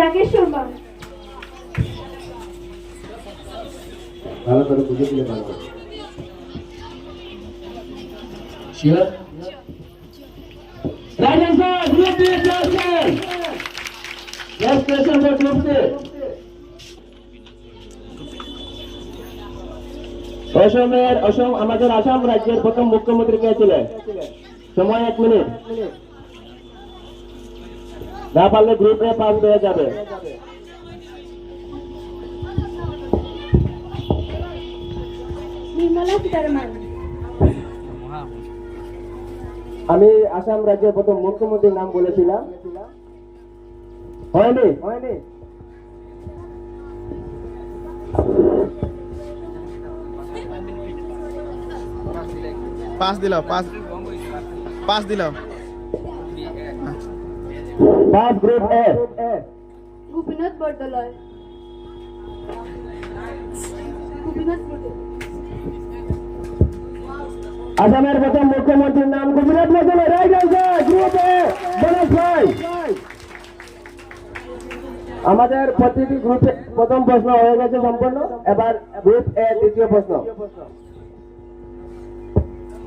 রাকেশ শর্মা। ভালো করে বুঝে দিলে ভালো হবে। Sure? Right answer, group B question. Next question for group C. আমাদের আসাম রাজ্যের প্রথম মুখ্যমন্ত্রী কে ছিলেন? সময় 1 মিনিট। না পারলে গ্রুপে পাস হয়ে যাবে। নির্মলা সীতারামন। আমি আসাম রাজ্যের প্রথম মুখ্যমন্ত্রীর নাম বলেছিলাম, হয়নি? পাস দিলাম পাস দিলাম। পাস গ্রুপ এ। গোপীনাথ বরদলৈ। আসামের প্রথম মুখ্যমন্ত্রীর নাম Gopinath Bordoloi. Right answer, group A bonus prize. আমাদের প্রতিটি গ্রুপে প্রথম প্রশ্ন হয়ে গেছে সম্পূর্ণ। এবার গ্রুপ এ দ্বিতীয় প্রশ্ন।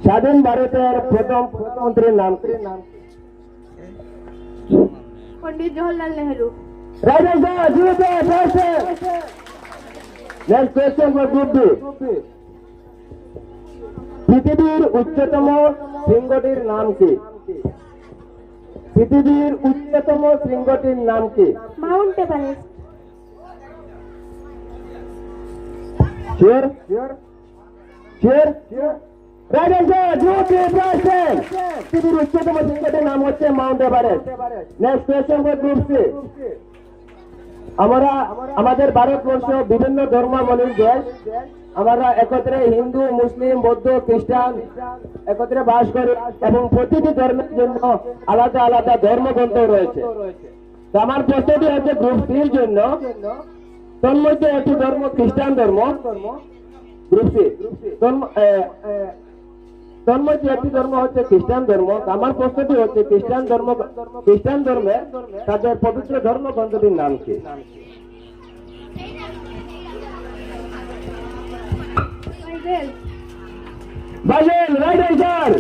স্বাধীন ভারতের প্রথম প্রধানমন্ত্রীর নাম কি? Pandit Jawaharlal Nehru. Right answer, group A first. Next question for group B. পৃথিবীর উচ্চতম শৃঙ্গটির নাম কি? পৃথিবীর উচ্চতম শৃঙ্গটির নাম কি? Mount Everest. Sure? Right answer, group B first. পৃথিবীর উচ্চতম শৃঙ্গটির নাম হচ্ছে mount Everest. Next question for group C. আমাদের ভারতবর্ষ বিভিন্ন ধর্মাবলীর দেশ। আমরা একত্রে হিন্দু, মুসলিম, বৌদ্ধ, খ্রিস্টান একত্রে বাস করি এবং প্রতিটি ধর্মের জন্য আলাদা আলাদা ধর্মগ্রন্থ রয়েছে। তো আমার প্রশ্নটি হচ্ছে গ্রুপ সির জন্য, তন্মধ্যে একটি ধর্ম খ্রিস্টান ধর্ম। গ্রুপ সি তন্মধ্যে একটি ধর্ম হচ্ছে খ্রিস্টান ধর্ম। আমার প্রশ্নটি হচ্ছে খ্রিস্টান ধর্মে তাদের পবিত্র ধর্মগ্রন্থটির নাম কি? Bible, right answer.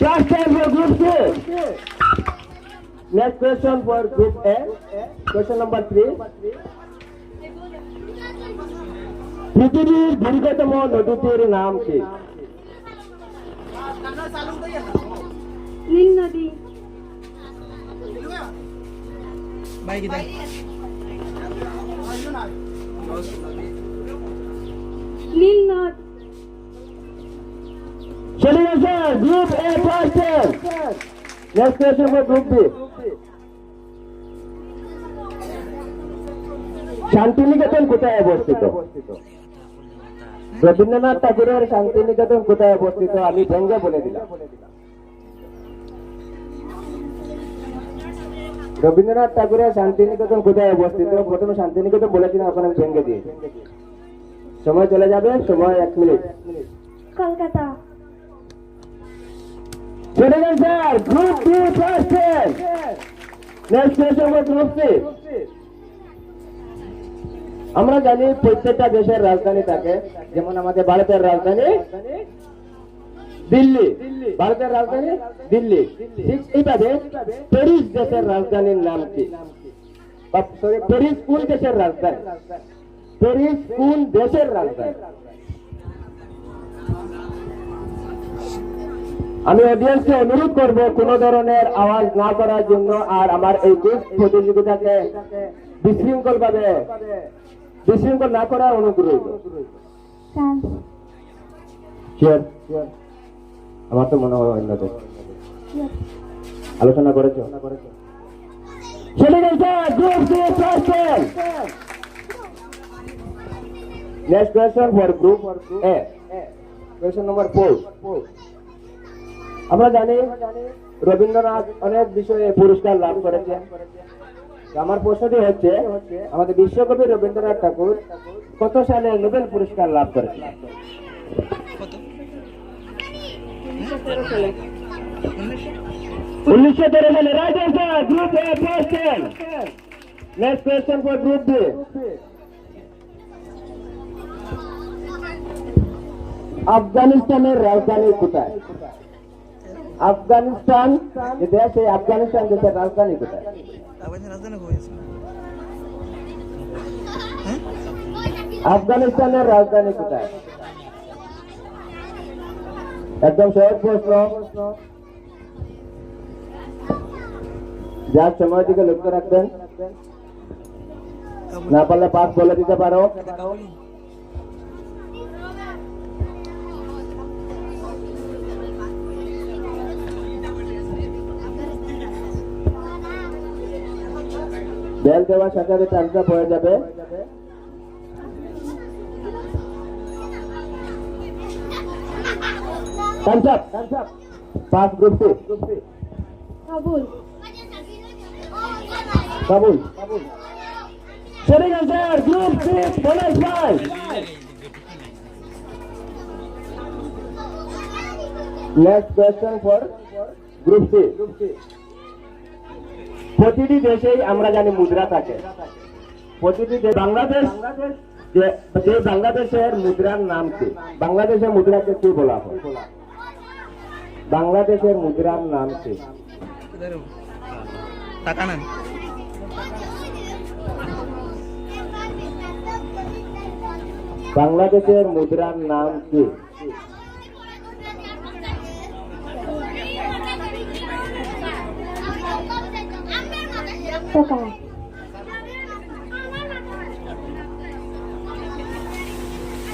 Class 10 for group C. Next question for group A. Question number 3. পৃথিবীর দীর্ঘতম নদীটির নাম কি? নীল নদী। নীল নদ। চলে গেছে group A first. Next question for group B. Santiniketan কোথায় অবস্থিত? রবীন্দ্রনাথ ঠাকুরের শান্তিনিকেতন কোথায় অবস্থিত? আমি ভেঙ্গে বলে দিলাম। রবীন্দ্রনাথ ঠাকুরের শান্তিনিকেতন কোথায় অবস্থিত? প্রথমে শান্তিনিকেতন বলেছিলাম, এখন আমি ভেঙ্গে দিই। সময় চলে যাবে, সময় 1 মিনিট। কলকাতা। চলে গেছে sir, group B first. Next question for group C. আমরা জানি প্রত্যেকটা দেশের রাজধানী থাকে, যেমন আমাদের ভারতের রাজধানী দিল্লি। ভারতের রাজধানী দিল্লি। ঠিক এইভাবে প্যারিস দেশের রাজধানীর নাম কি? প্যারিস কোন দেশের রাজধানী? প্যারিস কোন দেশের রাজধানী? আমি অডিয়েন্সকে অনুরোধ করব কোন ধরনের আওয়াজ না করার জন্য, আর আমার এই কুইজ প্রতিযোগিতাকে বিশৃঙ্খল না করার অনুরোধ। আমার তো মনে হয় অন্য দেশ আলোচনা করেছো। চলে গেছে group C first. Next question for group A. Question number 4। আমরা জানি রবীন্দ্রনাথ অনেক বিষয়ে পুরস্কার লাভ করেছেন। আমার প্রশ্নটি হচ্ছে, আমাদের বিশ্বকবি রবীন্দ্রনাথ ঠাকুর কত সালে নোবেল পুরস্কার লাভ করেছেন? 1913 সালে। Right answer, group A first. Next question for group B. আফগানিস্তানের রাজধানী কোথায়? আফগানিস্তান যে দেশ, এই আফগানিস্তান দেশের রাজধানী কোথায়? আফগানিস্তানের রাজধানী কোথায়? একদম সহজ প্রশ্ন, যার সময় দিকে লক্ষ্য রাখবেন, না পারলে পাস বলে দিতে পারো। বেল দেওয়ার সাথে সাথে টাইমটা পড়ে যাবে। Pass group C. Kabul. Kabul. সঠিক answer, group C bonus prize. Next question for group C. প্রতিটি দেশেই আমরা জানি মুদ্রা থাকে। প্রতিটি বাংলাদেশ যে বাংলাদেশের মুদ্রার নাম কি? বাংলাদেশের মুদ্রাকে কি বলা হয়? বাংলাদেশের মুদ্রার নাম কি? টাকা নেন। বাংলাদেশের মুদ্রার নাম কি? টাকা।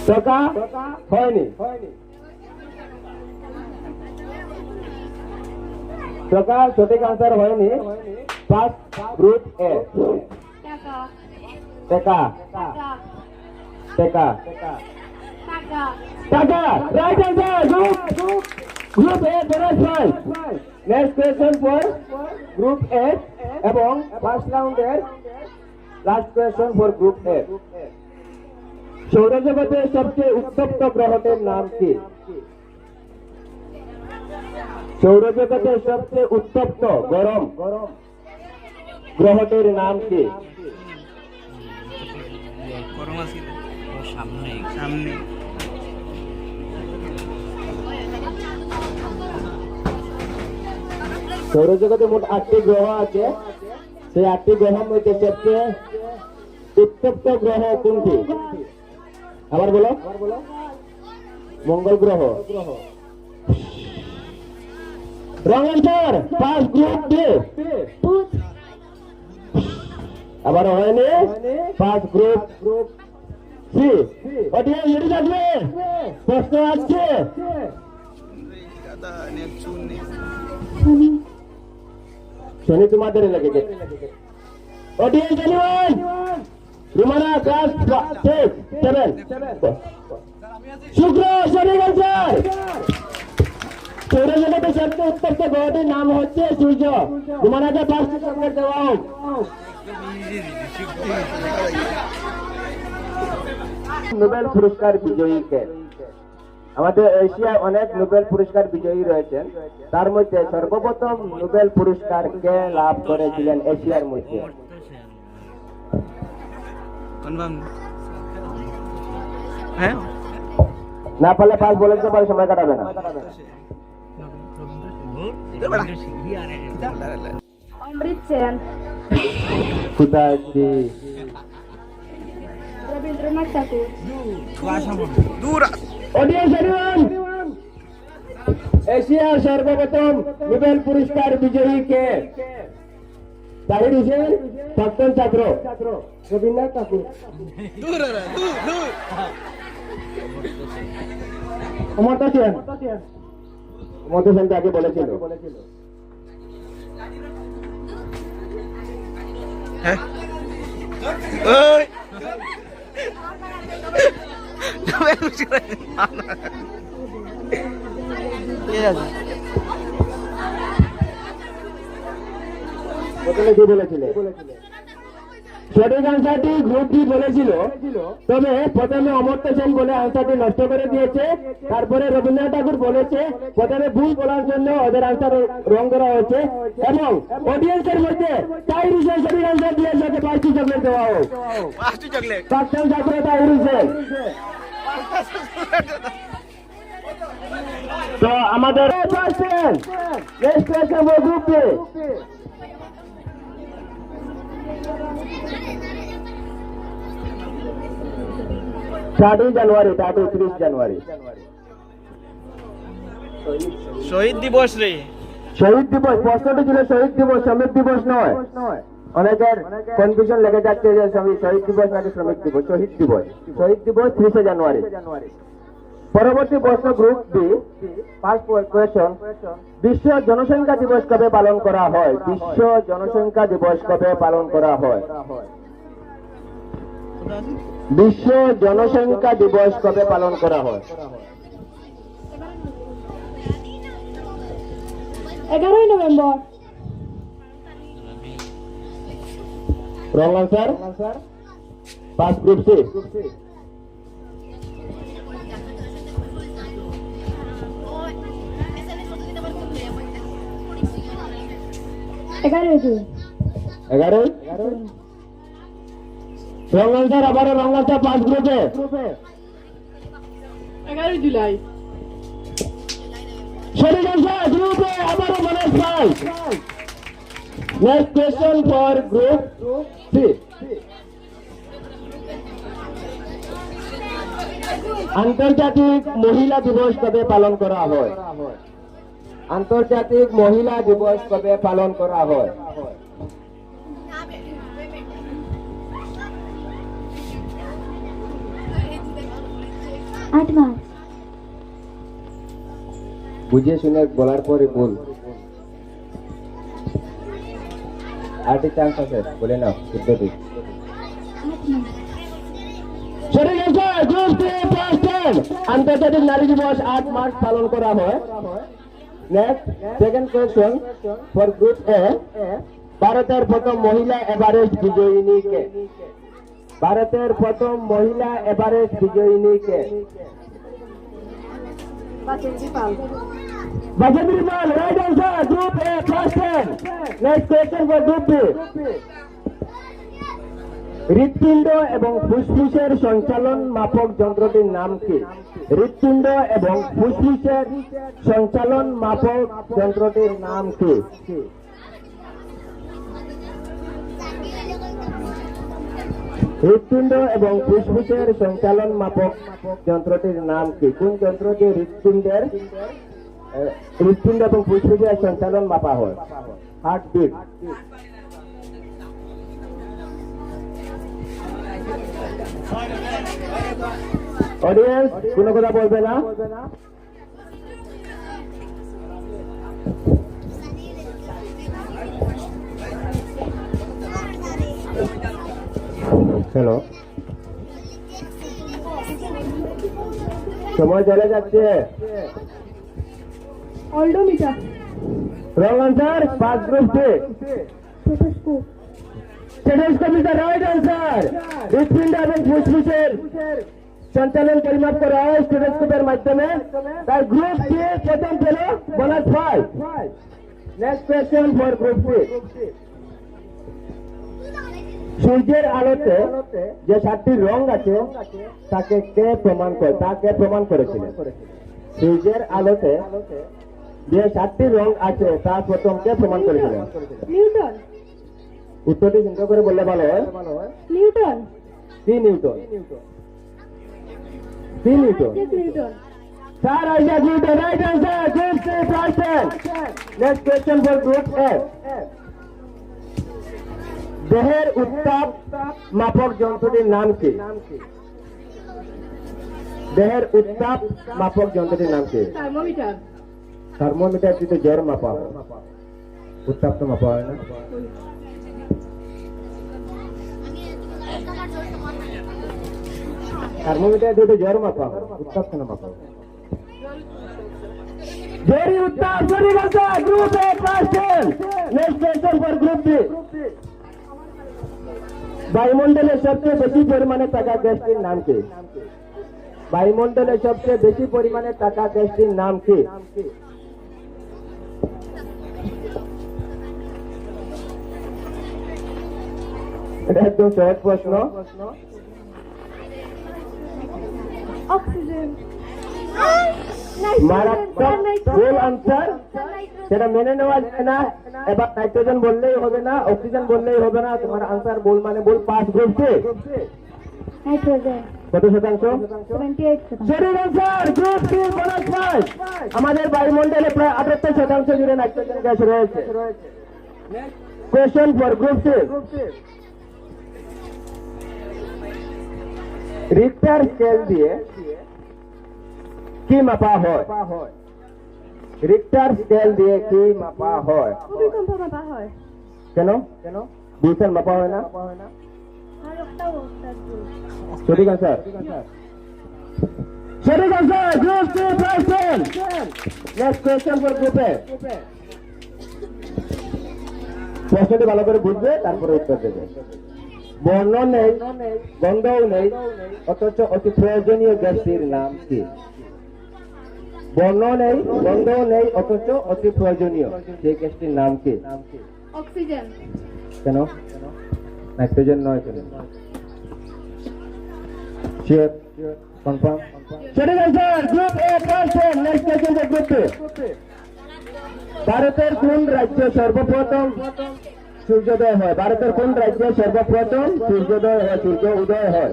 টাকা হয়নি। টাকা সঠিক আনসার হয়নি। পাস গ্রুপ এ। টাকা। টাকা। টাকা। টাকা। টাকা। টাকা right answer. Group A bonus prize. Next question for group A এবং ফার্স্ট রাউন্ডের লাস্ট কোয়েশ্চেন ফর গ্রুপ এ। সৌরজগতের সবচেয়ে উত্তপ্ত গ্রহটির নাম কি? সৌরজগতের সবচেয়ে উত্তপ্ত গরম গ্রহটির নাম কি? সামনে সৌরজগতে মোট 8টি গ্রহ আছে। সেই 8টি গ্রহের মধ্যে সবচেয়ে উত্তপ্ত গ্রহ কোনটি? আবার বলো। মঙ্গল গ্রহ। Wrong answer. Pass group D. বুধ। আবার হয়নি। Pass group C. Audience ready থাকবে, প্রশ্ন আসছে। শনি। শনি তোমাদের লেগেছে। Audience anyone? রুমানা ক্লাস 6 7। শুক্র সঠিক আনসার। সৌরজগতের সবচেয়ে উত্তপ্ত গ্রহটির নাম হচ্ছে সূর্য। রুমানাকে 5টি চকলেট দেওয়া হোক। নোবেল পুরস্কার বিজয়ী কে? আমাদের এশিয়ায় অনেক নোবেল পুরস্কার বিজয়ী রয়েছেন, তার মধ্যে সর্বপ্রথম নোবেল পুরস্কার কে লাভ করেছিলেন এশিয়ার মধ্যে? হ্যাঁ, না পারলে পাঁচ বলে দিতে পারে, সময় কাটাবে না। অমৃত সেন। খুদাজি। রবীন্দ্রনাথ ঠাকুর। দূর অডিয়েন্স এনিওয়ান? এশিয়ার সর্বপ্রথম নোবেল পুরস্কার বিজয়ী কে? তাহির হোসেন, প্রাক্তন ছাত্র। রবীন্দ্রনাথ ঠাকুর। দূর দূর অমর্ত্য সেন। অমর্ত্য সেন আগে বলেছিল। হ্যাঁ, ওই প্রথমে কি বলেছিলে? সঠিক আনসারটি গ্রুপ ডি বলেছিল, তবে প্রথমে অমর্ত্য সেন বলে আনসারটি নষ্ট করে দিয়েছে। তারপরে রবীন্দ্রনাথ ঠাকুর বলেছে, প্রথমে ভুল বলার জন্য ওদের আনসার রং করা হয়েছে। এবং অডিয়েন্সের মধ্যে তাহির হোসেন সঠিক আনসার দিয়েছে, 5টি দেওয়া হোক। পাঁচটি চকলেট প্রাক্তন ছাত্রতা উড়িছে। তো আমাদের গ্রুপে 30 জানুয়ারি 30 জানুয়ারি শহীদ দিবস রে শহীদ দিবস। প্রশ্নটি ছিল শহীদ দিবস, শ্রমিক দিবস নয়। অনেকের কনফিউশন লেগে যাচ্ছে যে শহীদ দিবস নাকি শ্রমিক দিবস। শহীদ দিবস, শহীদ দিবস 30 জানুয়ারি। পরবর্তী প্রশ্ন গ্রুপ বি, ফার্স্ট কোয়েশ্চন, বিশ্ব জনসংখ্যা দিবস কবে পালন করা হয়? বিশ্ব জনসংখ্যা দিবস কবে পালন করা হয়? বিশ্ব জনসংখ্যা দিবস কবে পালন করা হয়? 11 November. Wrong answer, first group C. 11 June. 11 wrong answer, আবারও রং আনসার ফার্স্ট গ্রুপে। 11 জুলাই। সঠিক আনসার গ্রুপে, আবারও মনোজ ভাই। Next question for group C. আন্তর্জাতিক মহিলা দিবস কবে পালন করা হয়? আন্তর্জাতিক মহিলা দিবস কবে পালন করা হয়? আট মার্চ। বুঝিয়ে শুনে বলার পরে বল। আরেকটি চান্স আছে, বলে নাও উত্তরটি। সঠিক answer group C, first time আন্তর্জাতিক নারী দিবস 8 মার্চ পালন করা হয়। Next second question for group A. ভারতের প্রথম মহিলা এভারেস্ট বিজয়িনী কে? ভারতের প্রথম মহিলা এভারেস্ট বিজয়িনী কে? Basanti Pal. Basanti Pal, right answer group A, first time. Next question for group B. হৃৎপিণ্ড এবং ফুসফুসের সঞ্চালন মাপক যন্ত্রটির নাম কি? হৃৎপিণ্ড এবং ফুসফুসের সঞ্চালন মাপক যন্ত্রটির নাম কি? হৃৎপিণ্ড এবং ফুসফুসের সঞ্চালন মাপক যন্ত্রটির নাম কি? কোন যন্ত্রটি হৃৎপিণ্ড এবং ফুসফুসের সঞ্চালন মাপা হয়? হার্টবিট। অডিয়েন্স কোনো কথা বলবে না? হ্যালো, সময় চলে যাচ্ছে। অল্ডোমিটার। Wrong answer first group C. Stethoscope. Stethoscope is the right answer. হৃৎপিণ্ড এবং ফুসফুসের সঞ্চালন পরিমাপ করা হয় স্টেথোস্কোপের মাধ্যমে। তাই গ্রুপ সি প্রথম পেল bonus 5। Next question for group C. সূর্যের আলোতে যে 7টি রং আছে তাকে কে প্রমাণ করে? তাকে প্রমাণ করেছিলেন। সূর্যের আলোতে যে 7টি রং আছে তা প্রথম কে প্রমাণ করেছিলেন? নিউটন। উত্তরটি চিন্তা করে বললে ভালো হয়। Newton. C Newton. C Newton. Newton. Sir Isaac Newton, right answer group C, first time. Next question for group A. দেহের উত্তাপ মাপক যন্ত্রটির নাম কি? দেহের উত্তাপ মাপক যন্ত্রটির নাম কি? থার্মোমিটার। থার্মোমিটার দিয়ে জ্বর মাপা হয়, উত্তাপ তো মাপা হয় না। থার্মোমিটার দিয়ে জ্বর মাপা হয়, উত্তাপ কেন মাপা হয়? Very উত্তাপ। সরি বলছে group A, first time. Next question for group B. বায়ুমণ্ডলে সবচেয়ে বেশি পরিমাণে থাকা গ্যাসটির নাম কি? বায়ুমণ্ডলে সবচেয়ে বেশি পরিমাণে থাকা গ্যাসটির নাম কি? এটা একদম সহজ প্রশ্ন। অক্সিজেন মারাত্মক ভুল আনসার, সেটা মেনে নেওয়া যায় না। এবার নাইট্রোজেন বললেই হবে না, অক্সিজেন বললেই হবে না, তোমার আনসার ভুল মানে ভুল। 5 গ্রুপ সি নাইট্রোজেন কত শতাংশ? 78%। সঠিক answer group C bonus prize. আমাদের বায়ুমণ্ডলে প্রায় 78% জুড়ে নাইট্রোজেন গ্যাস রয়েছে। Question for group C. Richter scale দিয়ে কি মাপা হয়? রিক্টার স্কেল দিয়ে কি মাপা হয়? ভূমিকম্প মাপা হয়। কেন? বিশাল মাপা হয় না? আর একটা সঠিক আনসার। সঠিক answer group C prize. Next question for group A. প্রশ্নটি ভালো করে বুঝবে, তারপরে উত্তর দেবে। বর্ণ নেই, গন্ধও নেই, অথচ অতি প্রয়োজনীয় গ্যাসটির নাম কি? বর্ণ নেই, গন্ধও নেই, অথচ অতি প্রয়োজনীয় সেই গ্যাসটির নাম কি? অক্সিজেন। কেন? নাইট্রোজেন নয় কেন? শিওর? কনফার্ম? সঠিক answer group a person. Next question for group A. ভারতের কোন রাজ্যে সর্বপ্রথম সূর্যোদয় হয়? ভারতের কোন রাজ্যে সর্বপ্রথম সূর্যোদয় হয়, সূর্য উদয় হয়?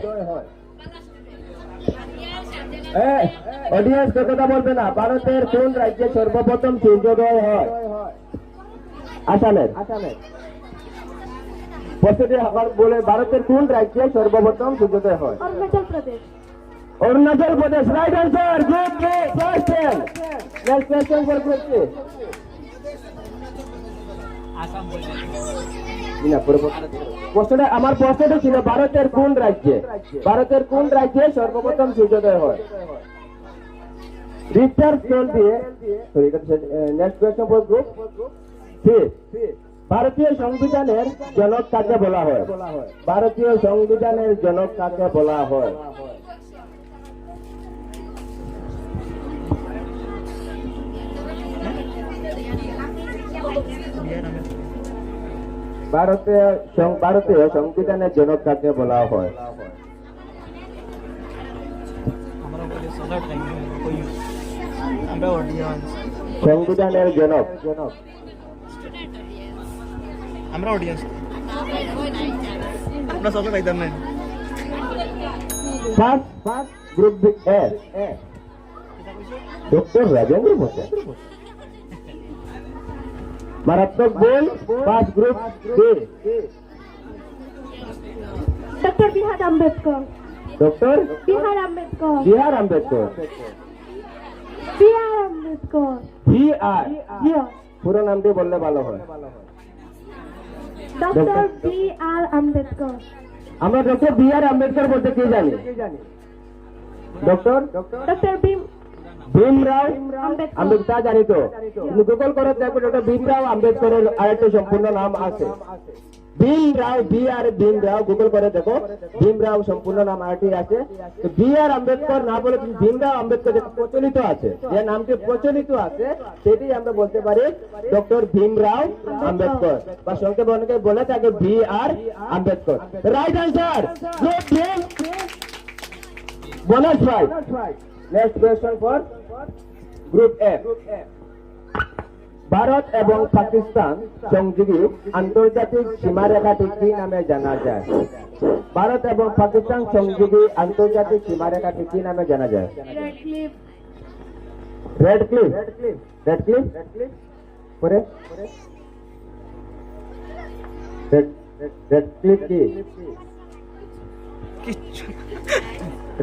অডিয়েন্স কথা বলবে না। ভারতের কোন রাজ্যে সর্বপ্রথম সূর্যোদয় হয়? আসামের। প্রশ্নটি আবার বলে, ভারতের কোন রাজ্যে সর্বপ্রথম সূর্যোদয় হয়? Arunachal Pradesh. Arunachal Pradesh. Right answer group A question. Next question for group C. প্রশ্নটা আমার প্রশ্নটা ছিল ভারতের কোন রাজ্যে, ভারতের কোন রাজ্যে সর্বপ্রথম সূর্যোদয় হয়? রিক্টার স্কেল দিয়ে। Next question for group C. ভারতীয় সংবিধানের জনক কাকে বলা হয়? ভারতীয় সংবিধানের জনক কাকে বলা হয়? ভারতীয় সংবিধানের জনক কাকে বলা হয়? সংবিধানের জনক। আমরা অডিয়েন্স আমরা সবাই পাইতাম না। First group A doctor Rajendra Prasad. মারাত্মক ভুল। 5 group B. Doctor BR Ambedkar. Doctor BR Ambedkar. BR Ambedkar. BR Ambedkar. BR পুরো নামটি বললে ভালো হয়। Doctor BR Ambedkar. আমরা ডক্টর বিআর আম্বেদকর বলতে কি জানি? ডক্টর ভীমরাও আম্বেদকর জানি তো, কিন্তু গুগল করে দেখো ডক্টর ভীমরাও আম্বেদকরের আরেকটা সম্পূর্ণ নাম আছে। ভীমরাও, বিআর ভীমরাও, গুগল করে দেখো ভীমরাও সম্পূর্ণ নাম আরেকটি আছে। তো বিআর আম্বেদকর না বলে তুমি ভীমরাও আম্বেদকর যেটা প্রচলিত আছে, যে নামটি প্রচলিত আছে সেটি আমরা বলতে পারি ডক্টর ভীমরাও আম্বেদকর, বা সংক্ষেপে অনেকে বলে থাকে B R Ambedkar. Right answer group B bonus prize. Next question for group A. Bharat এবং পাকিস্তান সংযোগী আন্তর্জাতিক সীমারেখাটি কি নামে জানা যায়? ভারত এবং পাকিস্তান সংযোগী আন্তর্জাতিক সীমারেখাটি কি নামে জানা যায়? Radcliffe. রেড ক্লিফ পরে রেড ক্লিফ কি?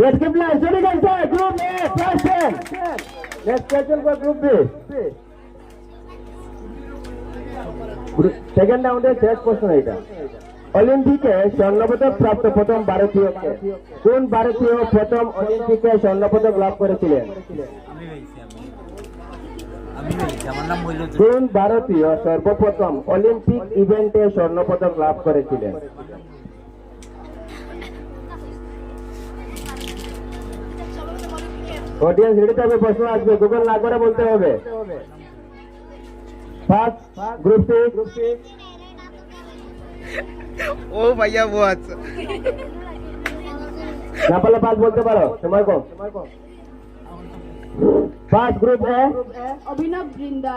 রেড ক্লিফ না, সঠিক answer group A question. Next question for group B. Second রাউন্ডের শেষ প্রশ্ন এটা। অলিম্পিকে স্বর্ণপদক প্রাপ্ত প্রথম ভারতীয় কে? কোন ভারতীয় প্রথম অলিম্পিকে স্বর্ণপদক লাভ করেছিলেন? কোন ভারতীয় সর্বপ্রথম অলিম্পিক ইভেন্টে স্বর্ণপদক লাভ করেছিলেন? অডিয়েন্স রেডি থাকবে, প্রশ্ন আসবে, গুগল না করে বলতে হবে। First group C. ও ভাইয়া ও আচ্ছা না পারলে পাঁচ বলতে পারো, সময় কম। পাঁচ গ্রুপ এ অভিনব বৃন্দা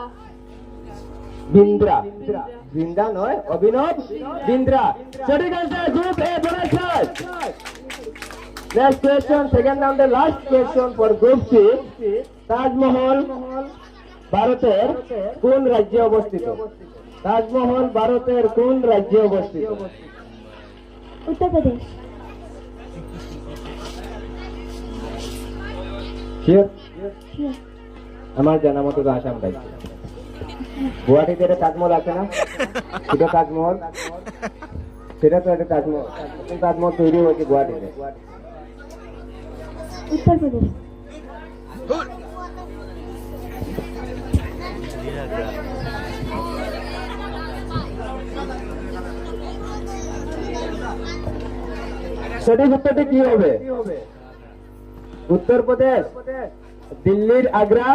বিন্দ্রা, বৃন্দা নয়, অভিনব বিন্দ্রা। সঠিক answer group A bonus prize. Next question, second round এর last question for group C. Taj Mahal ভারতের কোন রাজ্যে অবস্থিত? তাজমহল ভারতের কোন রাজ্যে অবস্থিত? উত্তরপ্রদেশ Sure? আমার জানা মতো তো আসাম রাজ্য। গুয়াহাটিতে একটা তাজমহল আছে না, সেটা তাজমহল, সেটা তো একটা তাজমহল। তাজমহল তৈরি হয়েছে গুয়াহাটিতে। উত্তরপ্রদেশ সঠিক উত্তরটি কি হবে? উত্তরপ্রদেশ, দিল্লির আগ্রা,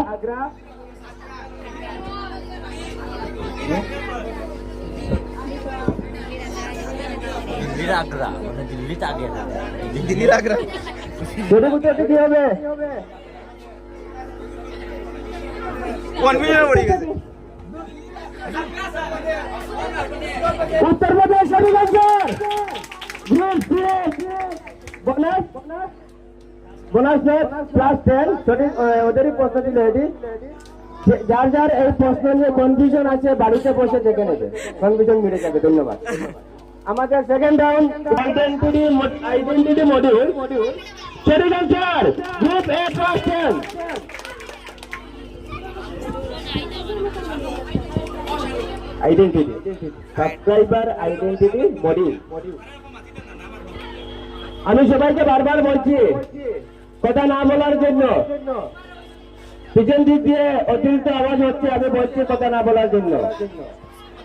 দিল্লির আগ্রা, মানে দিল্লিতে আগে না, দিল্লির আগ্রা সঠিক উত্তরটি কি হবে? কনফিউশন পড়ে গেছে উত্তরপ্রদেশ সঠিক answer. Group C bonus bonus plus 10। সঠিক ওদেরই প্রশ্ন ছিল এটি। যার যার এই প্রশ্ন নিয়ে কনফিউশন আছে বাড়িতে বসে দেখে নেবে, কনফিউশন মিটে যাবে। ধন্যবাদ। আমাদের সেকেন্ড রাউন্ড আইডেন্টিটি মডিউল। সঠিক আনসার গ্রুপ এ plus 10। Identity, subscriber identity module. আমি সবাইকে বারবার বলছি কথা না বলার জন্য। পিছন দিক দিয়ে অতিরিক্ত আওয়াজ হচ্ছে, আমি বলছি কথা না বলার জন্য।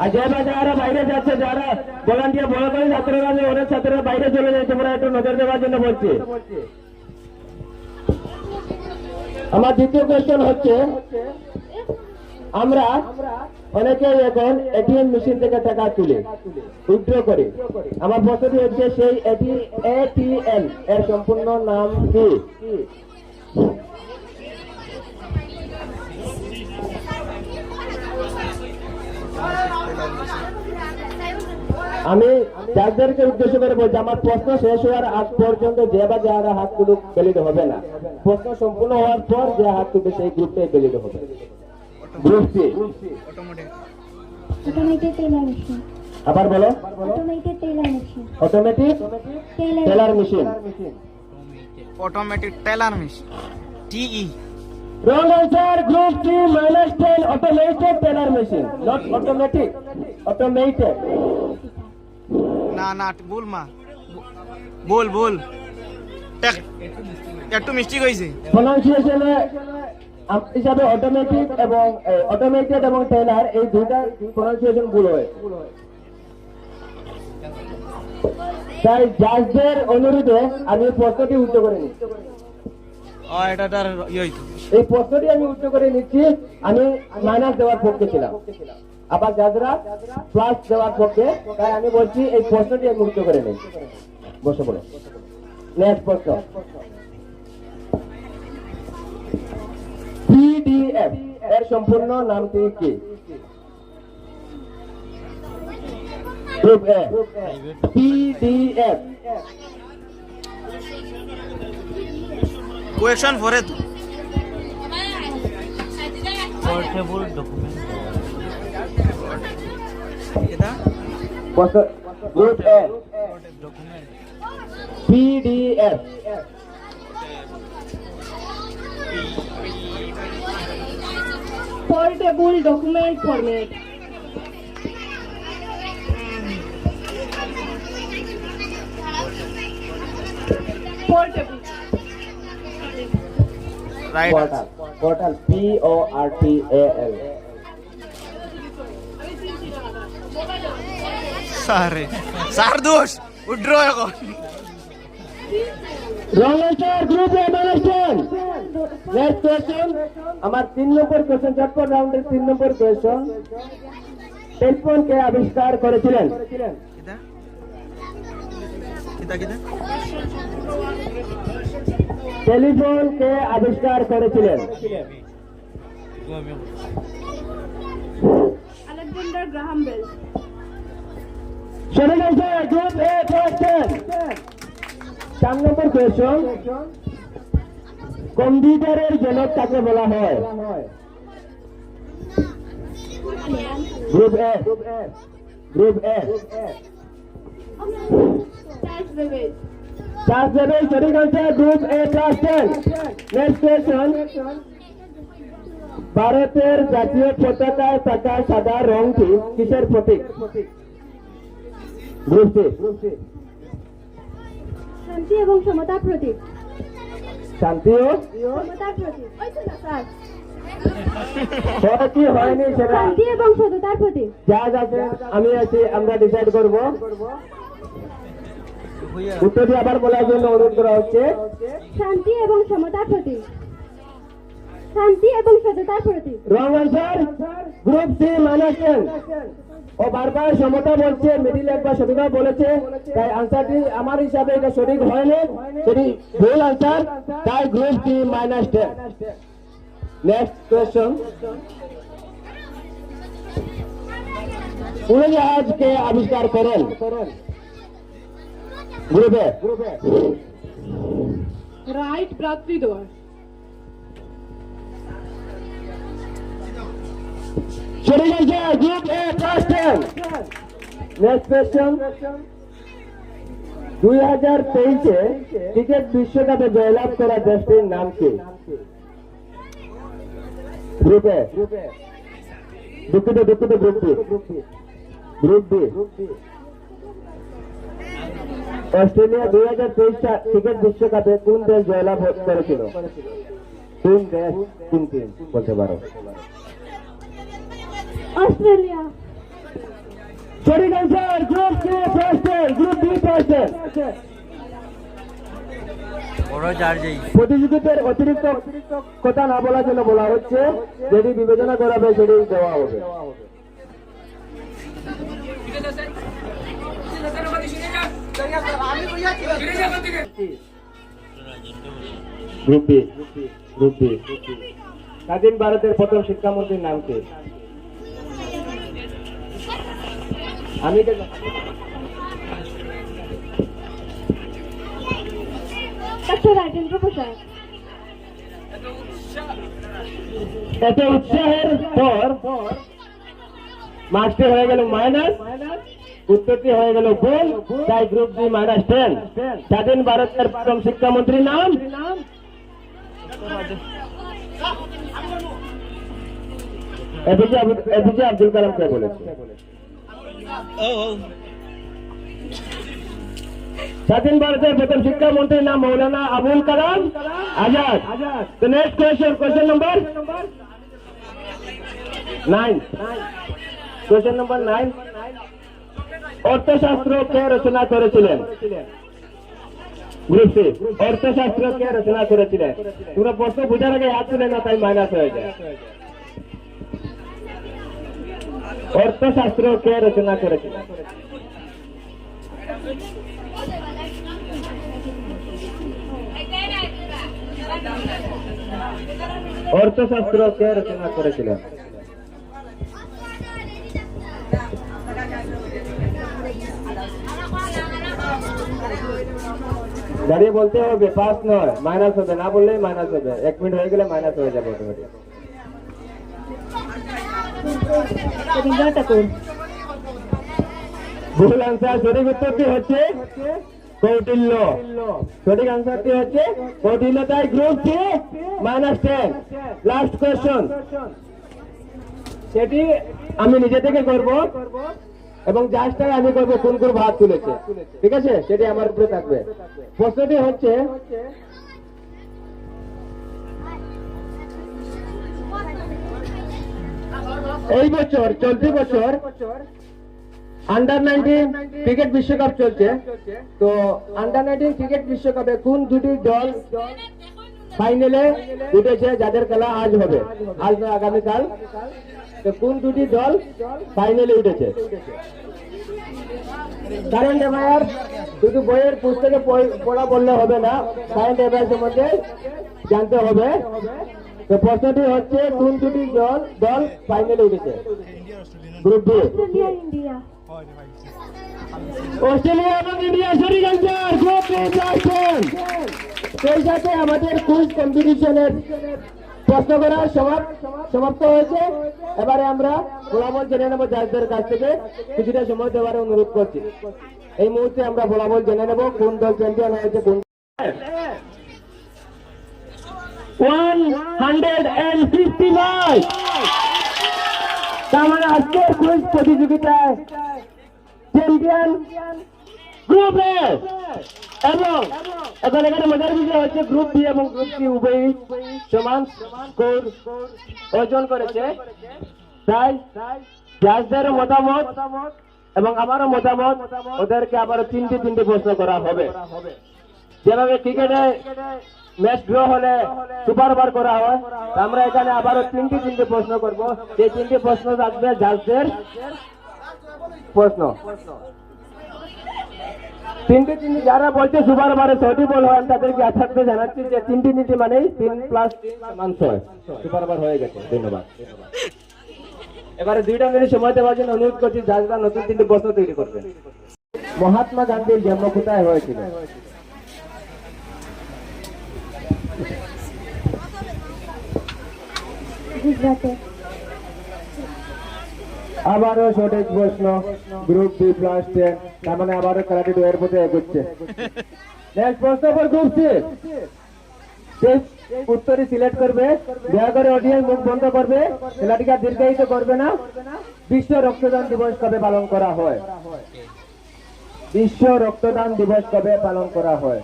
আর যারা বাইরে যাচ্ছে, যারা ভলান্টিয়ার বড় করে ছাত্ররা, অনেক ছাত্ররা বাইরে চলে যায়, তোমরা একটু নজর দেওয়ার জন্য বলছি। আমার দ্বিতীয় কোয়েশ্চেন হচ্ছে, আমরা অনেকেই এখন এটিএম মেশিন থেকে টাকা তুলে উইথড্র করি। আমার প্রশ্নটি হচ্ছে, সেই এটিএম এর সম্পূর্ণ নাম কি? আমি যাদেরকে উদ্দেশ্য করে বলছি, আমার প্রশ্ন শেষ হওয়ার আগ পর্যন্ত যে বা যারা হাত তুলুক ভ্যালিড হবে না। প্রশ্ন সম্পূর্ণ হওয়ার পর যে হাত তুলবে সেই গ্রুপটাই ভ্যালিড হবে। Group C automatic automated teller machine আবার বলো। Automated teller machine automatic teller machine. Automatic teller machine টিই Wrong answer. Group C -10. Automated teller machine, not automatic. Automated. না না ভুল মা বল একটু মিস্টেক হয়েছে Pronunciation হিসাবে অটোমেটিক এবং অটোমেটেড এবং টেলার এই দুইটা প্রনাউন্সিয়েশন ভুল হয়। তাই জাজদের অনুরোধে আমি প্রশ্নটি উচ্চ করে নিচ্ছি। এটা তার হইতো এই প্রশ্নটি আমি উচ্চ করে নিচ্ছি। আমি মাইনাস দেওয়ার পক্ষে ছিলাম, আবার যারা প্লাস দেওয়ার পক্ষে। তাই আমি বলছি এই প্রশ্নটি আমি উচ্চ করে নিই। বসে পড়ো। নেক্সট প্রশ্ন, পিডিএফ এর সম্পূর্ণ নামটি কি? গ্রুপ এ পিডিএফ। কোয়েশ্চন ফরে তো পোর্টেবল ডকুমেন্ট। এটা গ্রুপ এ document PDF. Portable document format portable right portal PORTAL। Sir দোষ উড্র এখন Wrong answer. Group A -10. Next question. আমার 3 নম্বর কোশ্চেন, চটপট রাউন্ডের 3 নম্বর কোশ্চেন। টেলিফোন কে আবিষ্কার করেছিলেন? এটা এটা কি টেলিফোন কে আবিষ্কার করেছিলেন? Alexander Graham Bell. সঠিক অ্যান্সার, গ্রুপ এ কোশ্চেন। 4 নম্বর কোয়েশ্চন, কম্পিউটারের জনক কাকে বলা হয়? Group A, group A. Charles Babbage. Charles Babbage সঠিক answer, group A class 10। Next question, ভারতের জাতীয় পতাকায় থাকা সাদা রংটি কিসের প্রতীক? Group C. শান্তি এবং সমতার প্রতীক। শান্তি ও সমতার প্রতীক। ওই তো না স্যার। হয় কি হয়নি সেটা শান্তি এবং সততার প্রতীক। যা আছে আমি আছি, আমরা ডিসাইড করব। উত্তরটি আবার বলার জন্য অনুরোধ করা হচ্ছে। শান্তি এবং সমতার প্রতীক। শান্তি এবং সততার প্রতীক। Wrong answer, group C -10। ও বারবার সমতা বলছে, মিডিল একবার সততা বলেছে, তাই আনসারটি আমার হিসাবে এটা সঠিক হয়নি, সেটি ভুল আনসার, তাই গ্রুপ সি -10। নেক্সট কোয়েশ্চন, উড়োজাহাজকে আবিষ্কার করেন? Group A. রাইট ভ্রাতৃদ্বয়। সঠিক answer, group A class 10। Next question, 2023-এ ক্রিকেট বিশ্বকাপে জয়লাভ করা দেশটির নাম কি? Group A. দুঃখিত, group B. Group B. Australia 2023 cricket বিশ্বকাপে কোন দেশ জয়লাভ করেছিল? কোন দেশ? কোন টিম বলতে পারো? অস্ট্রেলিয়া। সঠিক answer, group C question, group B question. বড় চার্জেই প্রতিযোগিতার অতিরিক্ত কথা না বলার জন্য বলা হচ্ছে, যেটি বিবেচনা করা হবে সেটি দেওয়া হবে। Group B. Group B. স্বাধীন ভারতের প্রথম শিক্ষামন্ত্রীর নাম কি? আমি ডক্টর রাজেন্দ্র প্রসাদ। এত উৎসাহের পর মার্কসটি হয়ে গেল মাইনাস, উত্তরটি হয়ে গেল ভুল, তাই গ্রুপ বি -10। স্বাধীন ভারতের প্রথম শিক্ষামন্ত্রীর নাম? এপিজে আব্দুল কালাম কে বলেছে? স্বাধীন ভারতের প্রথম শিক্ষামন্ত্রীর নাম মৌলানা আবুল কালাম আজাদ। তো next question number 9। Question number 9, Arthashastra কে রচনা করেছিলেন? Group C. অর্থশাস্ত্র কে রচনা করেছিলেন? তোমরা প্রশ্ন বোঝার আগে হাত তুলে না, তাই মাইনাস হয়ে যায়। অর্থশাস্ত্র কে রচনা করেছিলেন? অর্থশাস্ত্র কে রচনা করেছিলেন? দাঁড়িয়ে বলতে হবে, পাস নয়, মাইনাস হবে, না বললেই মাইনাস হবে। 1 মিনিট হয়ে গেলে মাইনাস হয়ে যাবে অটোমেটিক। ভুল আনসার, সঠিক উত্তরটি হচ্ছে কৌটিল্য। সঠিক আনসারটি হচ্ছে কৌটিল্য, তাই গ্রুপ সি -10। লাস্ট কোয়েশ্চন, সেটি আমি নিজে থেকে করব এবং জাস্টটাই আমি করবো কোন গ্রুপ হাত তুলেছে, ঠিক আছে? সেটি আমার উপরে থাকবে। প্রশ্নটি হচ্ছে, এই বছর, চলতি বছর আন্ডার-19 ক্রিকেট বিশ্বকাপ চলছে, তো আন্ডার-19 ক্রিকেট বিশ্বকাপে কোন দুটি দল ফাইনালে উঠেছে, যাদের খেলা আজ হবে, আজ নয় আগামীকাল? তো কোন দুটি দল ফাইনালে উঠেছে? কারেন্ট অ্যাফেয়ার শুধু বইয়ের পুস্তকে পড়া বললে হবে না, কারেন্ট অ্যাফেয়ার সম্বন্ধে জানতে হবে। তো প্রশ্নটি হচ্ছে কোন দুটি দল ফাইনালে উঠেছে? Group B. Australia India Australia এবং ইন্ডিয়া সঠিক অ্যান্সার। Group B +10। সেই সাথে আমাদের কুইজ কম্পিটিশনের প্রশ্ন করা সমাপ্ত হয়েছে। এবারে আমরা ফলাফল জেনে নেব জাজদের কাছ থেকে। কিছুটা সময় দেওয়ার অনুরোধ করছি। এই মুহূর্তে আমরা ফলাফল জেনে নেব কোন দল চ্যাম্পিয়ন হয়েছে। কোন 155। তার মানে আজকের কুইজ প্রতিযোগিতায় চ্যাম্পিয়ন গ্রুপ এ, এবং এখন এখানে মজার বিষয় হচ্ছে গ্রুপ বি এবং গ্রুপ সি উভয়ই সমান স্কোর অর্জন করেছে। তাই জাজদের মতামত এবং আমারও মতামত, ওদেরকে আবারও তিনটি প্রশ্ন করা হবে। যেভাবে ক্রিকেটে ম্যাচ ড্র হলে সুপার ওভার করা হয়, আমরা এখানে আবারও তিনটি প্রশ্ন করব। সেই তিনটি প্রশ্ন থাকবে জাজদের প্রশ্ন। তিনটি যারা বলছে সুপার ওভারে 6টি বল হয়, তাদেরকে আঠাতে জানাচ্ছি যে তিনটি মানেই 3+3=6 সুপার ওভার হয়ে গেছে। ধন্যবাদ। এবারে 2 মিনিট সময় দেওয়ার জন্য অনুরোধ করছি জাজরা নতুন 3টি প্রশ্ন তৈরি করবেন। মহাত্মা গান্ধীর জন্ম কোথায় হয়েছিল? গুজরাটে আবারও সঠিক প্রশ্ন। Group B +10। তার মানে আবারও খেলাটি 2-এর মধ্যে এগোচ্ছে। নেক্সট প্রশ্ন ফর গ্রুপ সি। উত্তরই সিলেক্ট করবে। দয়া করে অডিয়েন্স মুখ বন্ধ করবে, খেলাটিকে আর দীর্ঘায়িত করবে না। বিশ্ব রক্তদান দিবস কবে পালন করা হয়? বিশ্ব রক্তদান দিবস কবে পালন করা হয়?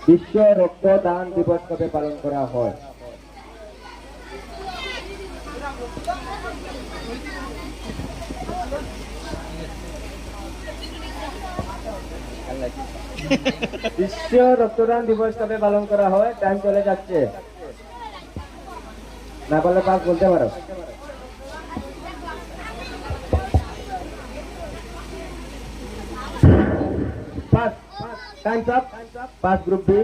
বিশ্ব রক্তদান দিবস কবে পালন করা হয়? বিশ্ব রক্তদান দিবস কবে পালন করা হয়? টাইম চলে যাচ্ছে, না বললে পাস বলতে পারো। Pass, time up. Pass group B.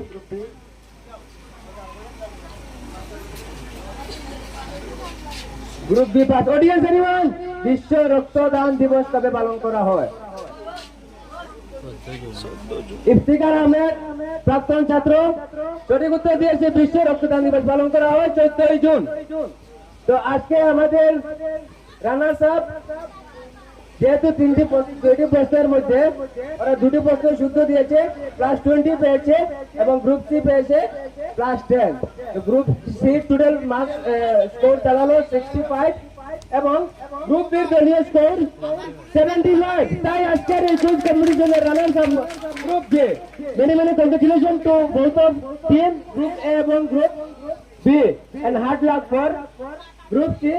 Group B pass. Audience anyone, বিশ্ব রক্তদান দিবস কবে পালন করা হয়? ইফতিকার আহমেদ প্রাক্তন ছাত্র সঠিক উত্তর দিয়েছে। বিশ্ব রক্তদান দিবস পালন করা হয় 14 জুন। তো আজকে আমাদের রানার্স আপ, যেহেতু দুইটি প্রশ্নের মধ্যে ওরা 2টি প্রশ্ন শুদ্ধ দিয়েছে, +20 পেয়েছে, এবং গ্রুপ সি পেয়েছে +10। Group C total marks score দাঁড়ালো 65 এবং গ্রুপ বির দলীয় স্কোর 75। তাই আজকের এই কুইজ কম্পিটিশনের runners up group B. Many congratulation to both of team, group A এবং group B, and hard luck for group C.